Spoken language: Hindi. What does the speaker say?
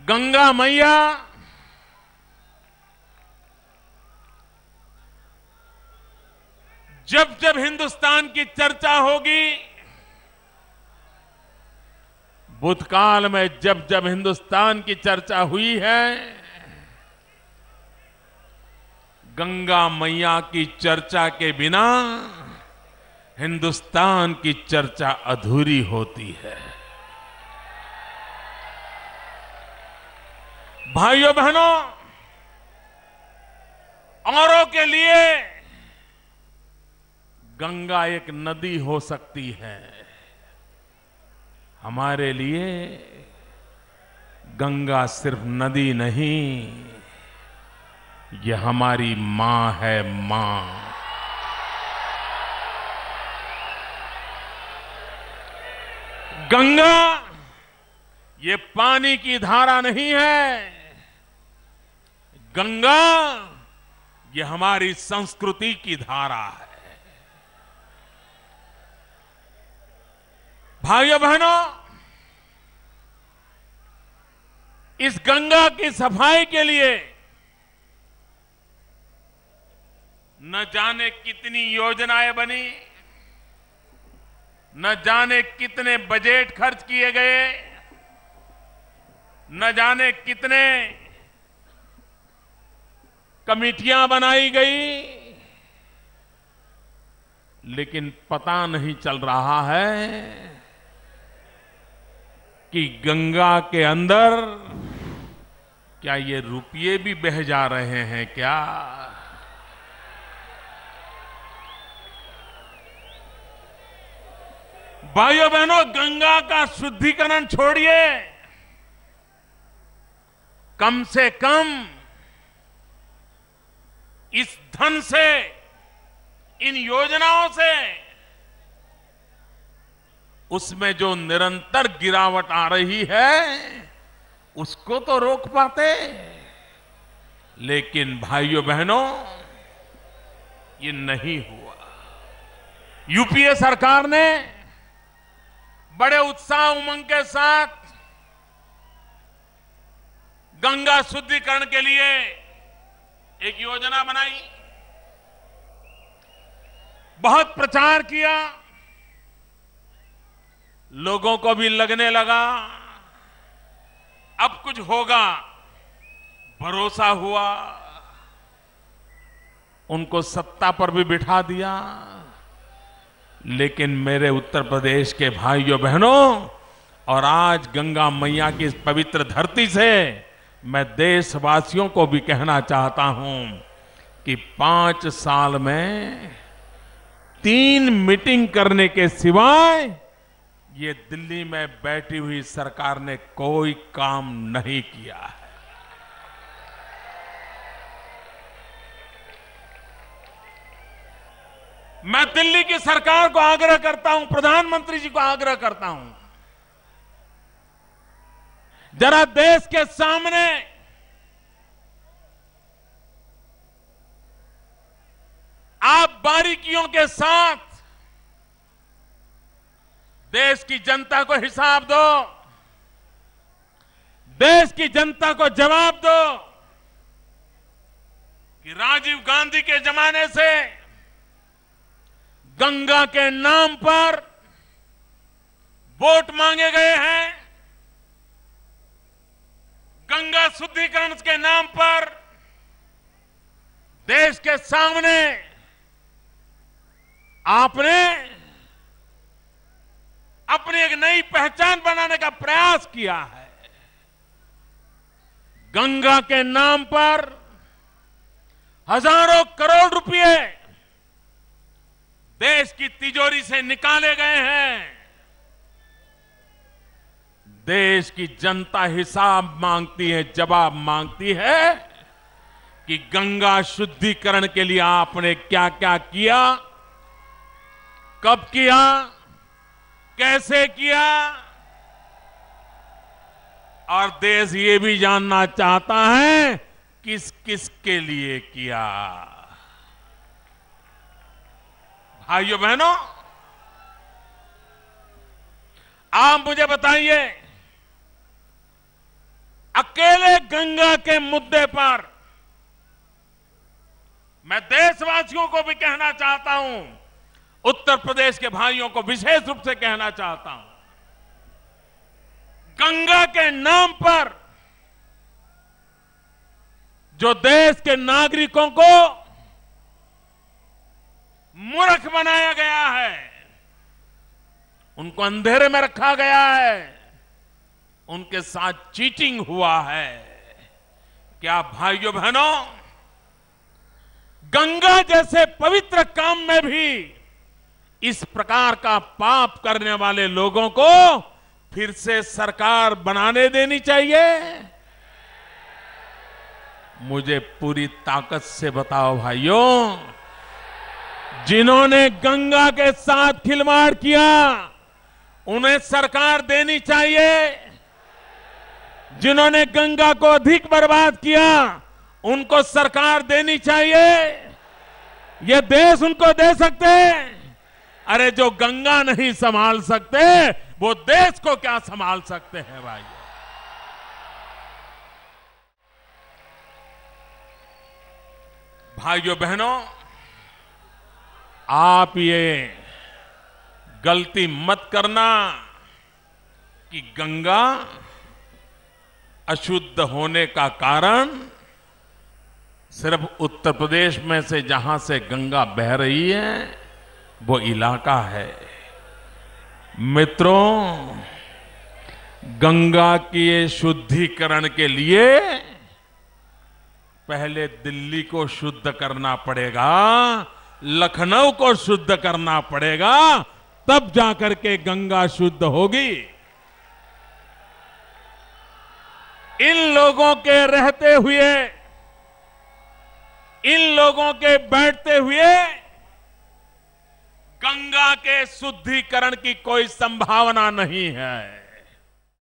गंगा मैया जब जब हिंदुस्तान की चर्चा होगी, भूतकाल में जब जब हिंदुस्तान की चर्चा हुई है, गंगा मैया की चर्चा के बिना हिंदुस्तान की चर्चा अधूरी होती है। भाइयों बहनों, औरों के लिए गंगा एक नदी हो सकती है, हमारे लिए गंगा सिर्फ नदी नहीं, ये हमारी मां है, मां। गंगा ये पानी की धारा नहीं है, गंगा ये हमारी संस्कृति की धारा है। भाइयों बहनों, इस गंगा की सफाई के लिए न जाने कितनी योजनाएं बनी, न जाने कितने बजट खर्च किए गए, न जाने कितने कमिटियां बनाई गई, लेकिन पता नहीं चल रहा है कि गंगा के अंदर क्या ये रुपये भी बह जा रहे हैं क्या? भाइयों बहनों, गंगा का शुद्धिकरण छोड़िए, कम से कम इस धन से, इन योजनाओं से उसमें जो निरंतर गिरावट आ रही है उसको तो रोक पाते। लेकिन भाइयों बहनों, ये नहीं हुआ। यूपीए सरकार ने बड़े उत्साह उमंग के साथ गंगा शुद्धिकरण के लिए एक योजना बनाई, बहुत प्रचार किया, लोगों को भी लगने लगा अब कुछ होगा, भरोसा हुआ, उनको सत्ता पर भी बिठा दिया। लेकिन मेरे उत्तर प्रदेश के भाइयों बहनों, और आज गंगा मैया की इस पवित्र धरती से मैं देशवासियों को भी कहना चाहता हूं कि 5 साल में 3 मीटिंग करने के सिवाय ये दिल्ली में बैठी हुई सरकार ने कोई काम नहीं किया है। मैं दिल्ली की सरकार को आग्रह करता हूं, प्रधानमंत्री जी को आग्रह करता हूं, जरा देश के सामने आप बारीकियों के साथ देश की जनता को हिसाब दो, देश की जनता को जवाब दो कि राजीव गांधी के जमाने से गंगा के नाम पर वोट मांगे गए हैं, गंगा शुद्धिकरण के नाम पर देश के सामने आपने अपनी एक नई पहचान बनाने का प्रयास किया है। गंगा के नाम पर हजारों करोड़ रुपए देश की तिजोरी से निकाले गए हैं। देश की जनता हिसाब मांगती है, जवाब मांगती है कि गंगा शुद्धिकरण के लिए आपने क्या क्या किया, कब किया, कैसे किया, और देश ये भी जानना चाहता है किस किस के लिए किया। भाइयों बहनों, आप मुझे बताइए, अकेले गंगा के मुद्दे पर मैं देशवासियों को भी कहना चाहता हूं, उत्तर प्रदेश के भाइयों को विशेष रूप से कहना चाहता हूं, गंगा के नाम पर जो देश के नागरिकों को मूर्ख बनाया गया है, उनको अंधेरे में रखा गया है, उनके साथ चीटिंग हुआ है। क्या भाइयों बहनों, गंगा जैसे पवित्र काम में भी इस प्रकार का पाप करने वाले लोगों को फिर से सरकार बनाने देनी चाहिए? मुझे पूरी ताकत से बताओ भाइयों, जिन्होंने गंगा के साथ खिलवाड़ किया उन्हें सरकार देनी चाहिए, जिन्होंने गंगा को अधिक बर्बाद किया उनको सरकार देनी चाहिए। ये देश उनको दे सकते हैं? अरे जो गंगा नहीं संभाल सकते वो देश को क्या संभाल सकते हैं भाई? भाइयों बहनों, आप ये गलती मत करना कि गंगा अशुद्ध होने का कारण सिर्फ उत्तर प्रदेश में से जहां से गंगा बह रही है वो इलाका है। मित्रों, गंगा के शुद्धिकरण के लिए पहले दिल्ली को शुद्ध करना पड़ेगा, लखनऊ को शुद्ध करना पड़ेगा, तब जाकर के गंगा शुद्ध होगी। इन लोगों के रहते हुए, इन लोगों के बैठते हुए गंगा के शुद्धिकरण की कोई संभावना नहीं है।